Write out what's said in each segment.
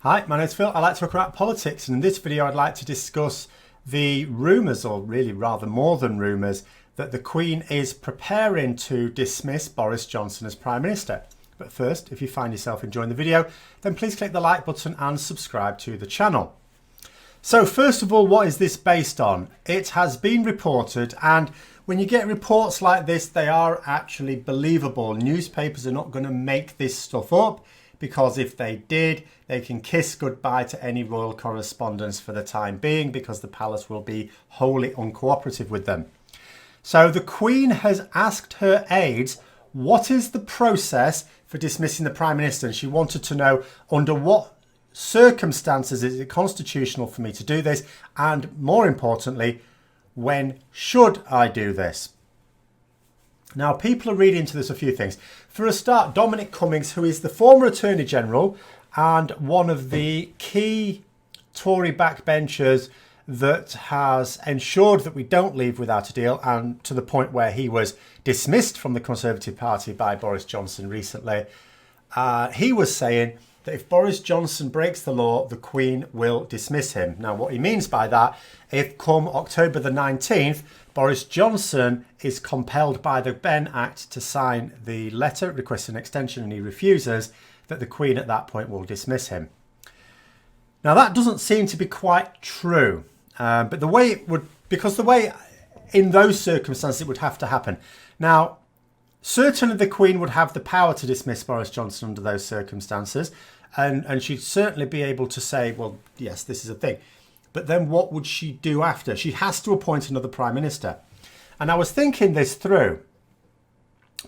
Hi, my name's Phil. I like to talk about politics, and in this video I'd like to discuss the rumours, or really rather more than rumours, that the Queen is preparing to dismiss Boris Johnson as Prime Minister. But first, if you find yourself enjoying the video, then please click the like button and subscribe to the channel. So first of all, what is this based on? It has been reported, and when you get reports like this, they are actually believable. Newspapers are not going to make this stuff up, because if they did, they can kiss goodbye to any royal correspondence for the time being, because the palace will be wholly uncooperative with them. So the Queen has asked her aides, what is the process for dismissing the Prime Minister? And she wanted to know under what circumstances is it constitutional for me to do this, and more importantly, when should I do this? Now, people are reading into this a few things. For a start, Dominic Cummings, who is the former Attorney General and one of the key Tory backbenchers that has ensured that we don't leave without a deal, and to the point where he was dismissed from the Conservative Party by Boris Johnson recently, he was saying that if Boris Johnson breaks the law, the Queen will dismiss him. Now, what he means by that, if come October the 19th, Boris Johnson is compelled by the Benn Act to sign the letter requesting an extension and he refuses, that the Queen at that point will dismiss him. Now, that doesn't seem to be quite true, but the way it would, because the way in those circumstances it would have to happen. Now, certainly the Queen would have the power to dismiss Boris Johnson under those circumstances, and she'd certainly be able to say, well, yes, this is a thing. But then what would she do after? She has to appoint another Prime Minister. And I was thinking this through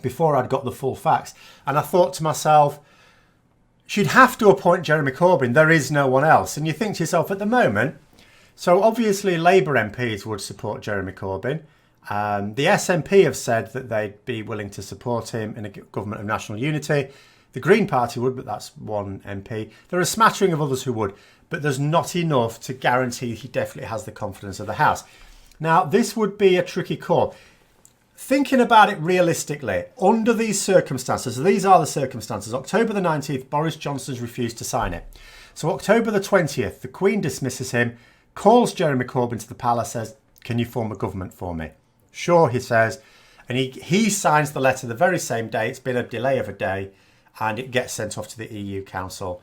before I'd got the full facts, and I thought to myself, she'd have to appoint Jeremy Corbyn. There is no one else. And you think to yourself at the moment, so obviously Labour MPs would support Jeremy Corbyn. The SNP have said that they'd be willing to support him in a government of national unity. The Green Party would, but that's one MP. There are a smattering of others who would, but there's not enough to guarantee he definitely has the confidence of the House. Now, this would be a tricky call. Thinking about it realistically, under these circumstances, these are the circumstances. October the 19th, Boris Johnson's refused to sign it. So October the 20th, the Queen dismisses him, calls Jeremy Corbyn to the palace, says, can you form a government for me? Sure, he says, and he signs the letter the very same day. It's been a delay of a day, and it gets sent off to the EU Council.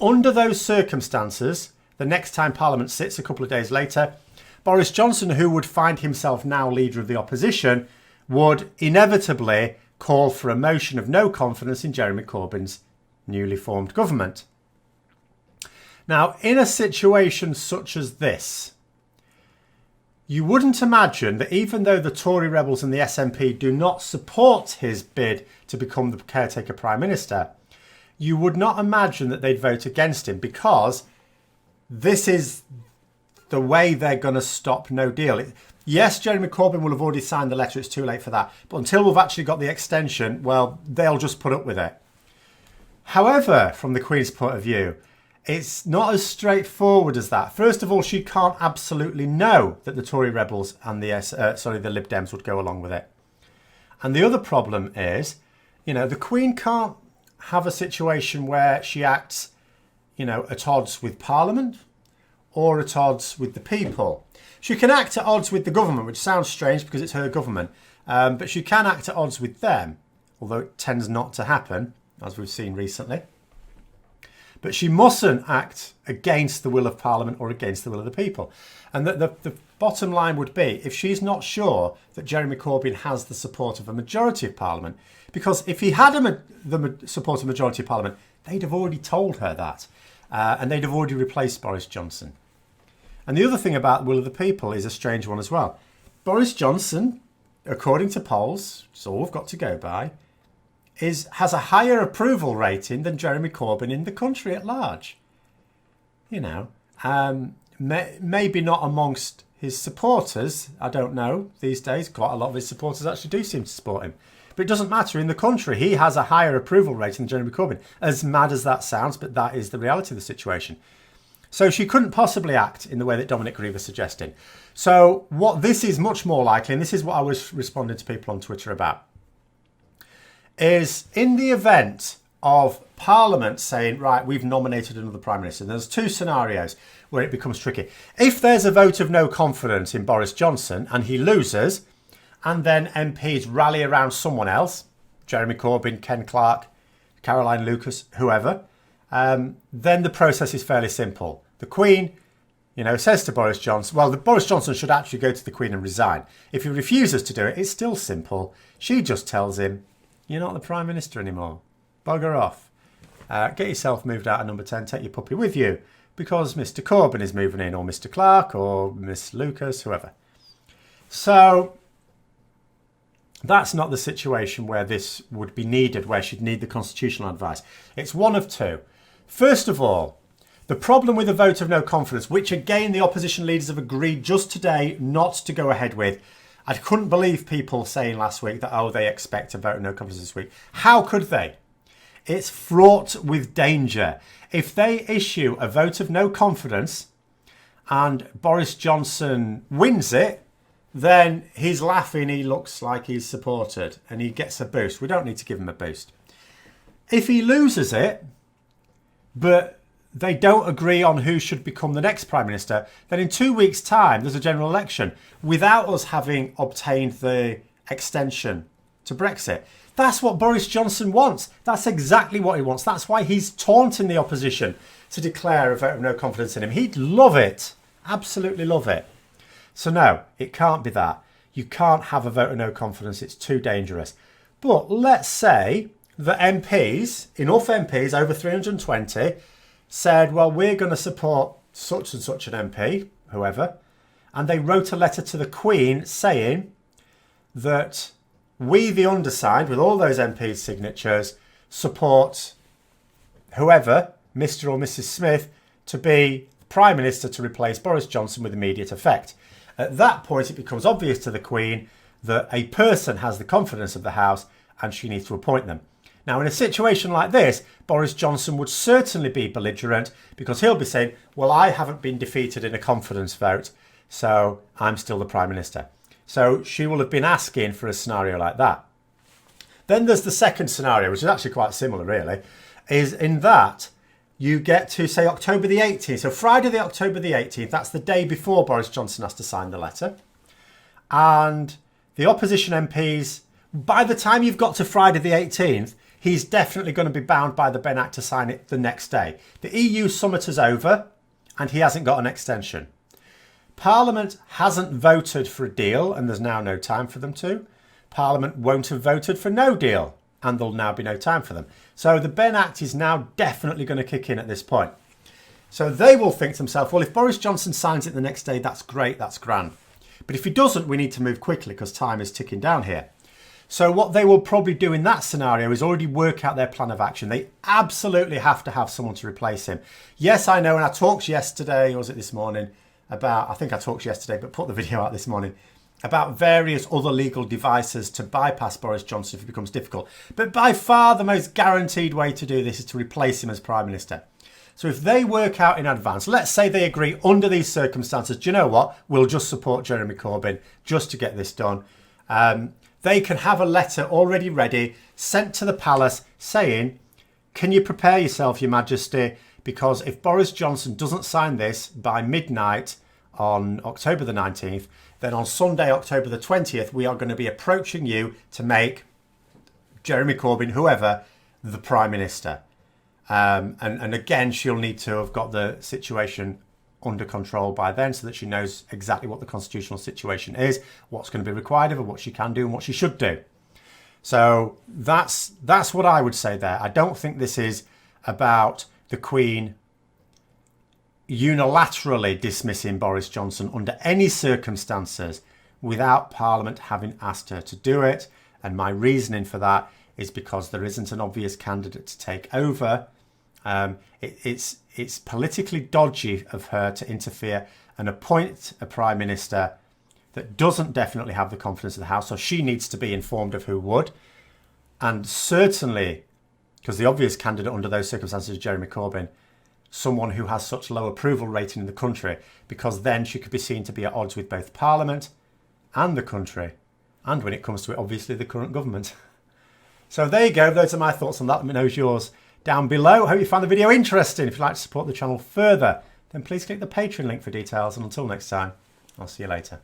Under those circumstances, the next time Parliament sits a couple of days later, Boris Johnson, who would find himself now leader of the opposition, would inevitably call for a motion of no confidence in Jeremy Corbyn's newly formed government. Now, in a situation such as this, you wouldn't imagine that even though the Tory rebels and the SNP do not support his bid to become the caretaker Prime Minister, you would not imagine that they'd vote against him, because this is the way they're going to stop no deal. Yes, Jeremy Corbyn will have already signed the letter. It's too late for that. But until we've actually got the extension, well, they'll just put up with it. However, from the Queen's point of view, it's not as straightforward as that. First of all, she can't absolutely know that the Tory rebels and the Lib Dems would go along with it. And the other problem is, the Queen can't have a situation where she acts, at odds with Parliament or at odds with the people. She can act at odds with the government, which sounds strange because it's her government, but she can act at odds with them, although it tends not to happen, as we've seen recently. But she mustn't act against the will of Parliament or against the will of the people. And the bottom line would be, if she's not sure that Jeremy Corbyn has the support of a majority of Parliament, because if he had the support of a majority of Parliament, they'd have already told her that. And they'd have already replaced Boris Johnson. And the other thing about the will of the people is a strange one as well. Boris Johnson, according to polls, it's all we've got to go by, has a higher approval rating than Jeremy Corbyn in the country at large. Maybe not amongst his supporters. I don't know. These days, quite a lot of his supporters actually do seem to support him. But it doesn't matter. In the country, he has a higher approval rating than Jeremy Corbyn. As mad as that sounds, but that is the reality of the situation. So she couldn't possibly act in the way that Dominic Grieve is suggesting. So what this is much more likely, and this is what I was responding to people on Twitter about, is in the event of Parliament saying, right, we've nominated another Prime Minister. There's two scenarios where it becomes tricky. If there's a vote of no confidence in Boris Johnson and he loses, and then MPs rally around someone else, Jeremy Corbyn, Ken Clarke, Caroline Lucas, whoever, then the process is fairly simple. The Queen, says to Boris Johnson, well, Boris Johnson should actually go to the Queen and resign. If he refuses to do it, it's still simple. She just tells him, you're not the Prime Minister anymore. Bugger off. Get yourself moved out of number 10, take your puppy with you, because Mr. Corbyn is moving in, or Mr. Clarke, or Miss Lucas, whoever. So that's not the situation where this would be needed, where she'd need the constitutional advice. It's one of two. First of all, the problem with a vote of no confidence, which again the opposition leaders have agreed just today not to go ahead with. I couldn't believe people saying last week that, they expect a vote of no confidence this week. How could they? It's fraught with danger. If they issue a vote of no confidence and Boris Johnson wins it, then he's laughing, he looks like he's supported and he gets a boost. We don't need to give him a boost. If he loses it, but they don't agree on who should become the next Prime Minister, then in 2 weeks' time there's a general election without us having obtained the extension to Brexit. That's what Boris Johnson wants. That's exactly what he wants. That's why he's taunting the opposition to declare a vote of no confidence in him. He'd love it. Absolutely love it. So no, it can't be that. You can't have a vote of no confidence. It's too dangerous. But let's say that MPs, enough MPs, over 320, said, well, we're going to support such and such an MP, whoever, and they wrote a letter to the Queen saying that we, the undersigned, with all those MPs' signatures, support whoever, Mr. or Mrs. Smith, to be Prime Minister to replace Boris Johnson with immediate effect. At that point, it becomes obvious to the Queen that a person has the confidence of the House and she needs to appoint them. Now, in a situation like this, Boris Johnson would certainly be belligerent because he'll be saying, well, I haven't been defeated in a confidence vote, so I'm still the Prime Minister. So she will have been asking for a scenario like that. Then there's the second scenario, which is actually quite similar, really, is in that you get to, say, October the 18th. So Friday the October the 18th, that's the day before Boris Johnson has to sign the letter. And the opposition MPs, by the time you've got to Friday the 18th, he's definitely going to be bound by the Ben Act to sign it the next day. The EU summit is over and he hasn't got an extension. Parliament hasn't voted for a deal and there's now no time for them to. Parliament won't have voted for no deal and there'll now be no time for them. So the Ben Act is now definitely going to kick in at this point. So they will think to themselves, well, if Boris Johnson signs it the next day, that's great, that's grand. But if he doesn't, we need to move quickly because time is ticking down here. So what they will probably do in that scenario is already work out their plan of action. They absolutely have to have someone to replace him. Yes, I know, and I talked yesterday, or was it this morning, I think I talked yesterday, but put the video out this morning, about various other legal devices to bypass Boris Johnson if it becomes difficult. But by far the most guaranteed way to do this is to replace him as Prime Minister. So if they work out in advance, let's say they agree under these circumstances, do you know what? We'll just support Jeremy Corbyn just to get this done. They can have a letter already ready sent to the palace saying, can you prepare yourself, Your Majesty? Because if Boris Johnson doesn't sign this by midnight on October the 19th, then on Sunday, October the 20th, we are going to be approaching you to make Jeremy Corbyn, whoever, the Prime Minister. And again, she'll need to have got the situation under control by then so that she knows exactly what the constitutional situation is, what's going to be required of her, what she can do and what she should do. So that's what I would say there. I don't think this is about the Queen unilaterally dismissing Boris Johnson under any circumstances without Parliament having asked her to do it. And my reasoning for that is because there isn't an obvious candidate to take over. It's politically dodgy of her to interfere and appoint a Prime Minister that doesn't definitely have the confidence of the House. So she needs to be informed of who would. And certainly, because the obvious candidate under those circumstances is Jeremy Corbyn, someone who has such low approval rating in the country, because then she could be seen to be at odds with both Parliament and the country. And when it comes to it, obviously the current government. So there you go. Those are my thoughts on that. Let me know yours. down below. Hope you found the video interesting. If you'd like to support the channel further, then please click the Patreon link for details. And until next time, I'll see you later.